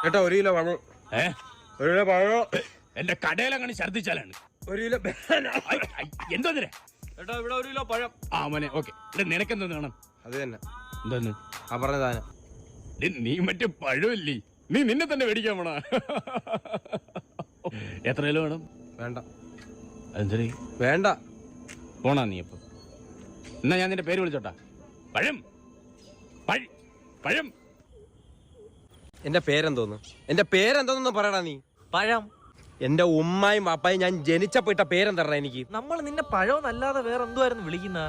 ചേട്ടാ 1 കിലോ പഴം. 1 കിലോ പഴം. എന്റെ കടയിലങ്ങനെ ഛർദിച്ചാലാണ്. 1 കിലോ എന്തോ ചേട്ടാ ഇവിടെ 1 കിലോ പഴം. ആ മോനെ ഓക്കെ. നിനക്കെന്തോന്ന് വേണം? അത് തന്നെ എന്താന്ന് ആ പറഞ്ഞ സാധനം. നീ മറ്റേ പഴമില്ലേ, നീ നിന്നെ തന്നെ മേടിക്കാൻ പോണ. എത്ര കിലോ വേണം? വേണ്ട. അതെന്തേ വേണ്ട പോണാ നീ അപ്പം? എന്നാ ഞാൻ നിന്റെ പേര് വിളിച്ചോട്ടാ. പഴം പഴം. എന്റെ പേരെന്തോന്ന്? എന്റെ പേരെന്തോന്ന് പറയടാ നീ. പഴം. എന്റെ ഉമ്മായും പാപ്പായും ഞാൻ ജനിച്ചപ്പോ ഇട്ട പേരെന്തറ എനിക്ക്? നമ്മൾ നിന്നെ പഴമെന്നല്ലാതെ വേറെ എന്തുവായിരുന്നു വിളിക്കുന്ന?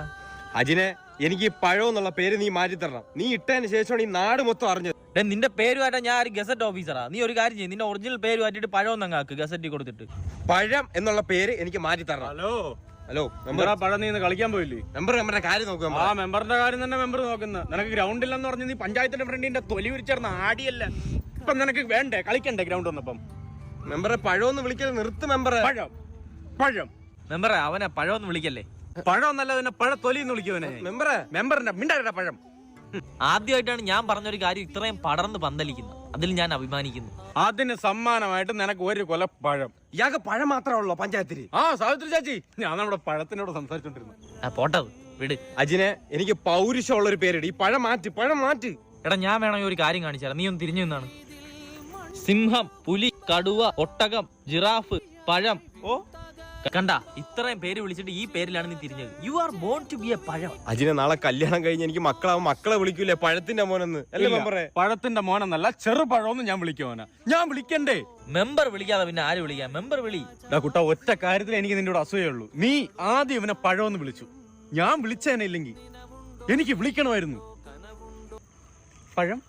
അജിനെ, എനിക്ക് ഈ പഴം എന്നുള്ള പേര് നീ മാറ്റി തരണം. നീ ഇട്ടതിന് ശേഷമാണ് ഈ നാട് മൊത്തം അറിഞ്ഞത്. നിന്റെ പേര് മാറ്റാൻ ഞാൻ ഒരു ഗസറ്റ് ഓഫീസറാ. നീ ഒരു കാര്യം ചെയ്യും, നിന്റെ ഒറിജിനൽ പേര് മാറ്റിട്ട് പഴം എന്നങ്ങാക്ക് ഗസറ്റിൽ കൊടുത്തിട്ട്. പഴം എന്നുള്ള പേര് എനിക്ക് മാറ്റി തരണം. ഹലോ മെമ്പർ, പഴം നീ കളിക്കാൻ പോയില്ലേ? മെമ്പറുടെ കാര്യം നോക്കുക. ആ മെമ്പറിന്റെ കാര്യം തന്നെ മെമ്പർ നോക്കുന്നത്. നിനക്ക് ഗ്രൗണ്ട് ഇല്ലെന്ന് പറഞ്ഞ് നീ പഞ്ചായത്തിന്റെ ഫ്രണ്ടിന്റെ തൊലി വിരിച്ചേർന്ന ആടിയല്ല. ഇപ്പൊ നിനക്ക് വേണ്ടേ കളിക്കണ്ടേ ഗ്രൗണ്ട് വന്നപ്പം? മെമ്പറെ പഴമെന്ന് വിളിക്കൽ നിർത്ത് മെമ്പറെ. പഴം മെമ്പറെ അവനെ പഴമെന്ന് വിളിക്കല്ലേ. പഴം എന്നല്ല, പിന്നെ പഴ തൊലി എന്ന് വിളിക്കുവനെ. മെമ്പറിന്റെ മിണ്ടാ പഴം. ആദ്യമായിട്ടാണ് ഞാൻ പറഞ്ഞൊരു കാര്യം ഇത്രയും പടർന്ന് പന്തലിക്കുന്നത്. അതിൽ ഞാൻ അഭിമാനിക്കുന്നു. അതിന് സമ്മാനമായിട്ട് നിനക്ക് 1 കൊല പഴം. ഇയാൾക്ക് പഴം മാത്രമേ ഉള്ളൂ പഞ്ചായത്തിൽ? ആ സാവിത്രി ചാച്ചി, ഞാൻ നമ്മുടെ പഴത്തിനോട് സംസാരിച്ചോണ്ടിരുന്നു. പോട്ടത് വിട്. അജിനെ, എനിക്ക് പൗരുഷമുള്ള ഒരു പേരിട്. ഈ പഴം മാറ്റ്. എടാ ഞാൻ വേണമെങ്കിൽ ഒരു കാര്യം കാണിച്ചാൽ നീ ഒന്ന് തിരിഞ്ഞു നിന്നാണ്. സിംഹം, പുലി, കടുവ, ഒട്ടകം, ജിറാഫ്, പഴം. ഓ കണ്ട, ഇത്രയും പേര് വിളിച്ചിട്ട് ഈ പേരിലാണ് നീ തിരിഞ്ഞത്. You are born to be a പഴം. അജിനെ, നാളെ കല്യാണം കഴിഞ്ഞ് എനിക്ക് മക്കളെ വിളിക്കൂലേ പഴത്തിന്റെ മോനെന്ന്? അല്ലേ മെമ്പറെ? പഴത്തിന്റെ മോനെന്നല്ല, ചെറുപഴമെന്ന് ഞാൻ വിളിക്കുവാനാ. ഞാൻ വിളിക്കണ്ടേ? മെമ്പർ വിളിക്കാതെ പിന്നെ ആര് വിളിക്കാം? മെമ്പർ വിളി. കുട്ട, ഒറ്റ കാര്യത്തിൽ എനിക്ക് നിന്നോട് അസൂയുള്ളൂ. നീ ആദ്യം ഇവനെ പഴമെന്ന് വിളിച്ചു. ഞാൻ വിളിച്ചേനെ ഇല്ലെങ്കിൽ എനിക്ക് വിളിക്കണമായിരുന്നു പഴം.